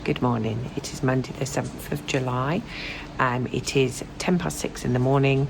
Good morning. It is Monday the 7th of July. It is 6:10 in the morning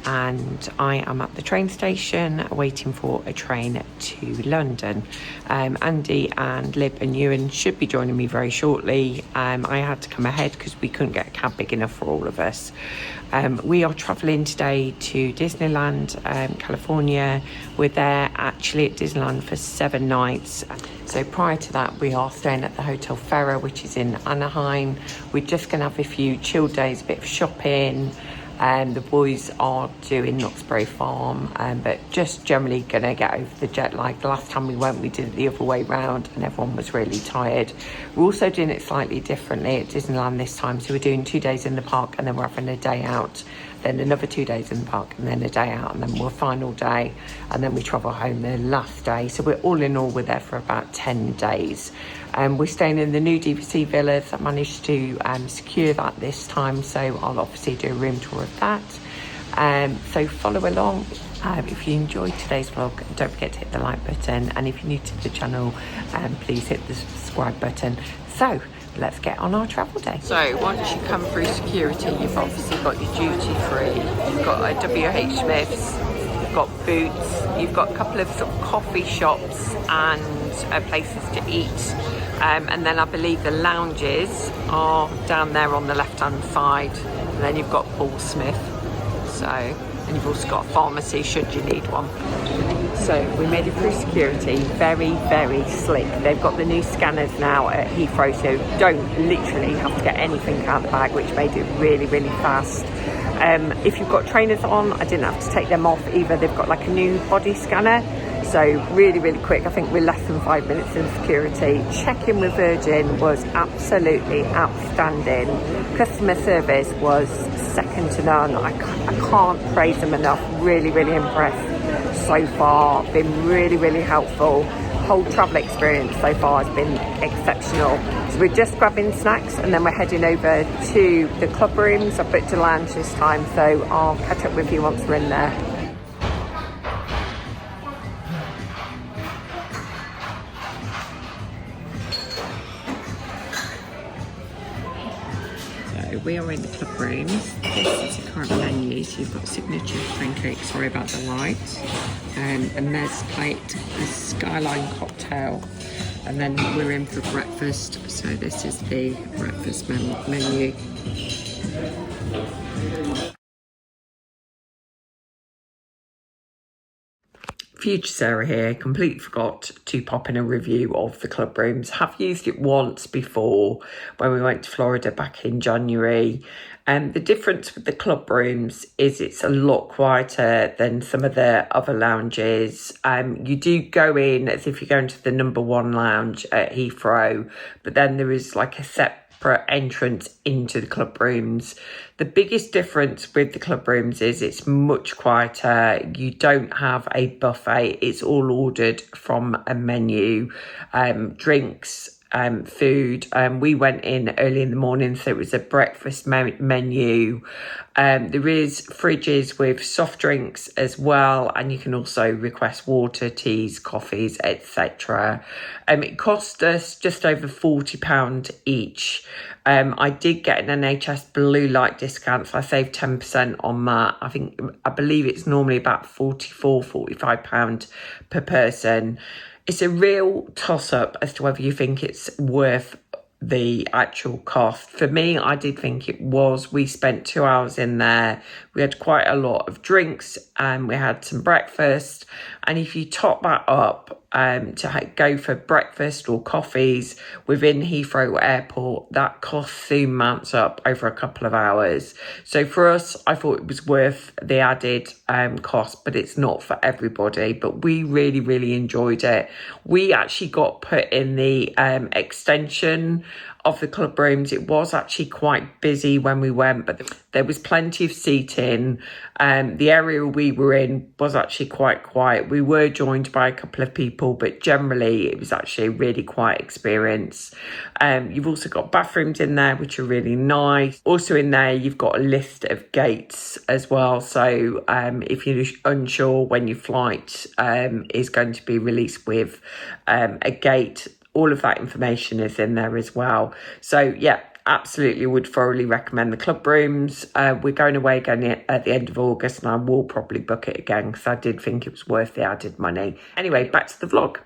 and I am at the train station waiting for a train to London. Andy and Lib and Ewan should be joining me very shortly. I had to come ahead because we couldn't get a cab big enough for all of us. We are travelling today to Disneyland, California. We're there actually at Disneyland for 7 nights. So prior to that, we are staying at the Hotel Fera, which is in Anaheim. We're just going to have a few chill days, a bit of shopping. The boys are doing Knoxbury Farm, but just generally going to get over the jet lag. The last time we went, we did it the other way round and everyone was really tired. We're also doing it slightly differently at Disneyland this time. So we're doing 2 days in the park and then we're having a day out, then another 2 days in the park and then a day out, and then we're final day and then we travel home the last day. So we're all in all, we're there for about 10 days. We're staying in the new DVC villas. I managed to secure that this time, so I'll obviously do a room tour of that. So follow along. If you enjoyed today's vlog, don't forget to hit the like button, and if you're new to the channel, please hit the subscribe button. So let's get on our travel day. So once you come through security, you've obviously got your duty free, you've got a WH Smith's, you've got Boots, you've got a couple of sort of coffee shops and places to eat. And then I believe the lounges are down there on the left hand side, and then you've got Paul Smith. So, and you've also got a pharmacy should you need one. So we made it through security, very, very slick. They've got the new scanners now at Heathrow, so you don't literally have to get anything out of the bag, which made it really, really fast. If you've got trainers on, I didn't have to take them off either. They've got like a new body scanner. So really, really quick. I think we're less than 5 minutes in security. Check-in with Virgin was absolutely outstanding. Customer service was second to none. I can't praise them enough. Really, really impressed so far. Been really, really helpful. Whole travel experience so far has been exceptional. So we're just grabbing snacks and then we're heading over to the club rooms. I've booked a lounge this time, so I'll catch up with you once we're in there. We are in the club rooms. This is the current menu. So you've got signature pancake, sorry about the light, a mezz plate, a skyline cocktail, and then we're in for breakfast. So this is the breakfast menu. Future Sarah here. Completely forgot to pop in a review of the club rooms. Have used it once before when we went to Florida back in January. The difference with the club rooms is it's a lot quieter than some of the other lounges. You do go in as if you're going to the #1 lounge at Heathrow, but then there is like a separate entrance into the club rooms. The biggest difference with the club rooms is it's much quieter. You don't have a buffet. It's all ordered from a menu, drinks, food. We went in early in the morning, so it was a breakfast menu. There is fridges with soft drinks as well, and you can also request water, teas, coffees, etc. It cost us just over £40 each. I did get an NHS blue light discount, so I saved 10% on that. I believe it's normally about £45 per person. It's a real toss-up as to whether you think it's worth the actual cost. For me, I did think it was. We spent 2 hours in there. We had quite a lot of drinks and we had some breakfast. And if you top that up to go for breakfast or coffees within Heathrow Airport, that cost soon mounts up over a couple of hours. So for us, I thought it was worth the added cost, but it's not for everybody. But we really, really enjoyed it. We actually got put in the extension of the club rooms. It was actually quite busy when we went, but there was plenty of seating. The area we were in was actually quite quiet. We were joined by a couple of people, but generally it was actually a really quiet experience. You've also got bathrooms in there, which are really nice. Also in there, you've got a list of gates as well. So if you're unsure when your flight is going to be released with a gate, all of that information is in there as well. So yeah, absolutely would thoroughly recommend the club rooms. We're going away again at the end of August, and I will probably book it again because I did think it was worth the added money. Anyway, back to the vlog.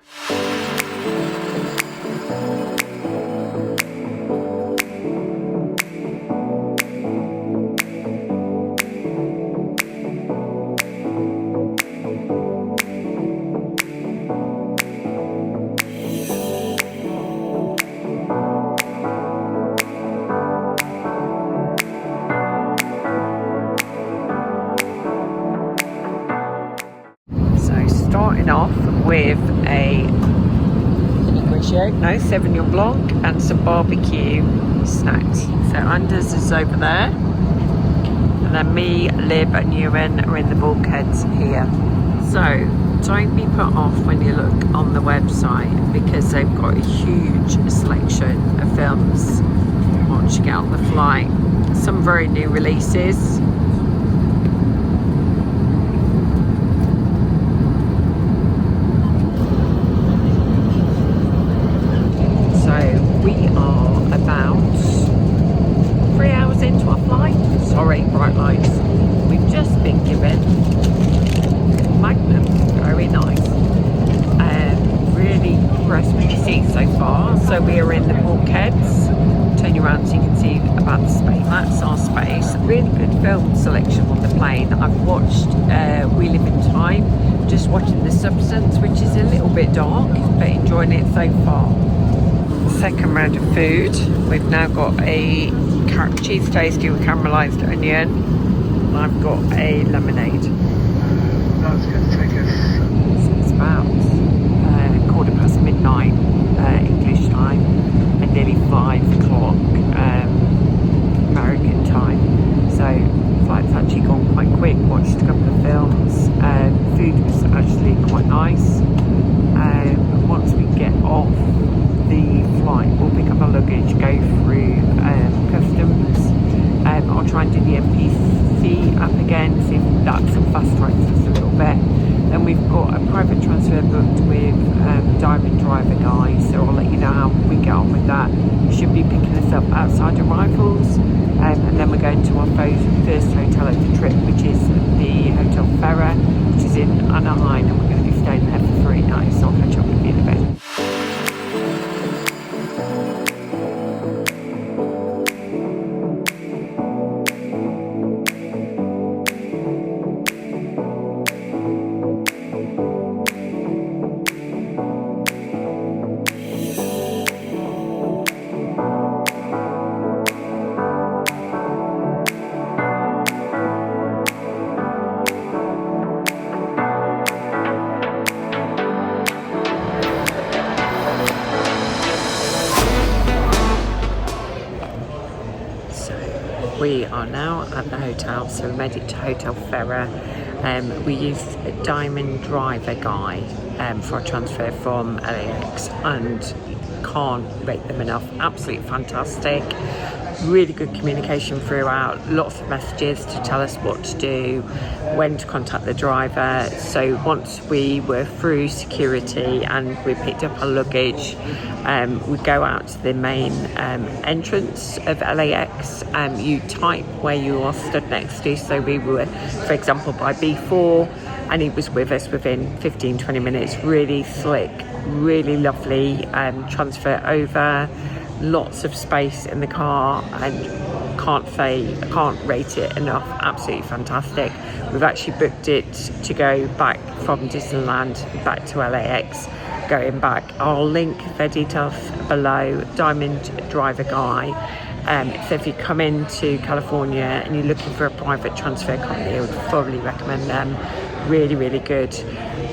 Starting off with a 7-year blanc and some barbecue snacks. So Anders is over there, and then me, Liv and Ewan are in the bulkheads here. So don't be put off when you look on the website, because they've got a huge selection of films once you get on the flight. Some very new releases. We are about 3 hours into our flight. Sorry, bright lights. We've just been given Magnum, very nice. Really impressed with the seats so far. So we are in the bulkheads. Turn you around so you can see about the space. That's our space. Really good film selection on the plane. I've watched We Live in Time, just watching The Substance, which is a little bit dark, but enjoying it so far. Second round of food. We've now got a cheese toasty with caramelised onion. I've got a lemonade. That's going to take us. So it's about midnight English time, and nearly 5 o'clock American time. So flight's actually gone quite quick. Watched a couple of films. Food was actually quite nice. Once we get off the flight, we'll pick up our luggage, go through customs. I'll try and do the NPC app again, see if that sort of fast tracks us a little bit. Then we've got a private transfer booked with Diamond Driver guy, so I'll let you know how we get on with that. He should be picking us up outside arrivals, and then we're going to our first hotel of the trip, which is the Hotel Fera, which is in Anaheim, and we're going to be staying there for 3 nights, so I'll catch up with you in a bit. We are now at the hotel, so we made it to Hotel Fera. We used a Diamond Driver guy for a transfer from LAX, and can't rate them enough. Absolutely fantastic. Really good communication throughout, lots of messages to tell us what to do, when to contact the driver. So once we were through security and we picked up our luggage, we go out to the main entrance of LAX. You type where you are stood next to, so we were, for example, by B4, and he was with us within 15-20 minutes. Really slick, really lovely transfer over. Lots of space in the car, and can't rate it enough. Absolutely fantastic. We've actually booked it to go back from Disneyland back to LAX, going back. I'll link their details below. Diamond Driver guy. So if you come into California and you're looking for a private transfer company, I would thoroughly recommend them. Really, really good.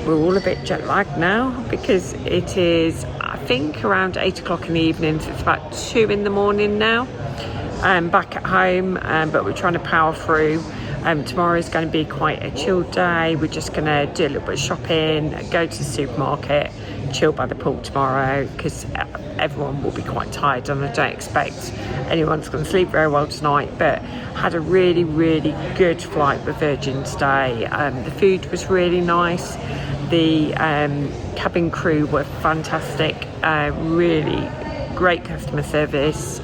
We're all a bit jet lagged now because it is, I think, around 8 o'clock in the evening, so it's about 2 in the morning now. Back at home, but we're trying to power through. Tomorrow is going to be quite a chill day. We're just going to do a little bit of shopping, go to the supermarket, chill by the pool tomorrow, because everyone will be quite tired, and I don't expect anyone's going to sleep very well tonight. But had a really, really good flight with Virgin today. The food was really nice, The cabin crew were fantastic, really great customer service.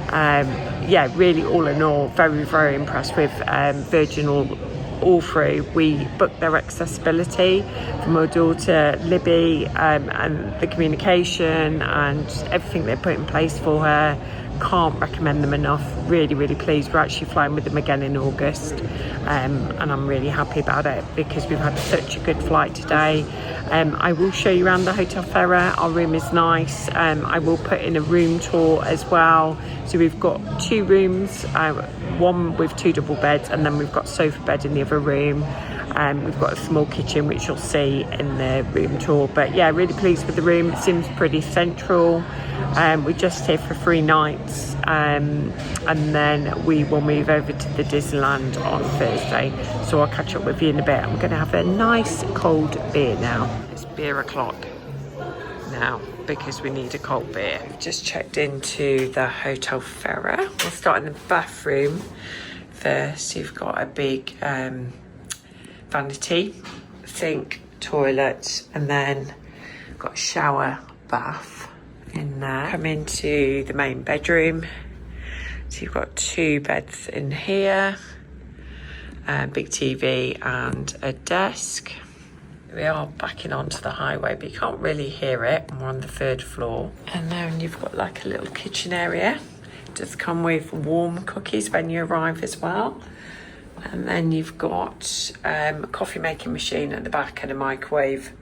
Yeah, really all in all, very, very impressed with Virgin all through. We booked their accessibility for my daughter Libby, and the communication and everything they put in place for her. Can't recommend them enough. Really, really pleased. We're actually flying with them again in August, and I'm really happy about it because we've had such a good flight today. I will show you around the Hotel Fera. Our room is nice. I will put in a room tour as well. So we've got 2 rooms, one with 2 double beds, and then we've got a sofa bed in the other room. We've got a small kitchen, which you'll see in the room tour. But yeah, really pleased with the room. It seems pretty central. We're just here for 3 nights, and then we will move over to the Disneyland on Thursday. So I'll catch up with you in a bit. I'm going to have a nice cold beer now. It's beer o'clock now because we need a cold beer. I've just checked into the Hotel Fera. We'll start in the bathroom first. You've got a big vanity, sink, toilet, and then got a shower bath in there. Come into the main bedroom. So you've got 2 beds in here, a big TV and a desk. We are backing onto the highway, but you can't really hear it. We're on the 3rd floor. And then you've got like a little kitchen area. It does come with warm cookies when you arrive as well. And then you've got a coffee making machine at the back and a microwave.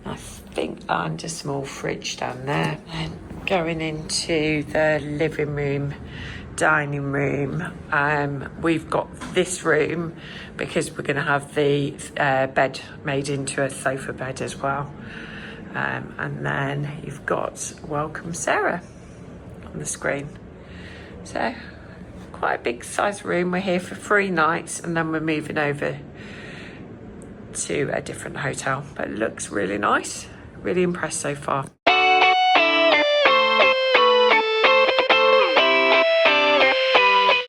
I think and a small fridge down there. And going into the living room, dining room, we've got this room because we're going to have the bed made into a sofa bed as well. And then you've got Welcome Sarah on the screen. So quite a big size room. We're here for 3 nights and then we're moving over to a different hotel, but it looks really nice. Really impressed so far.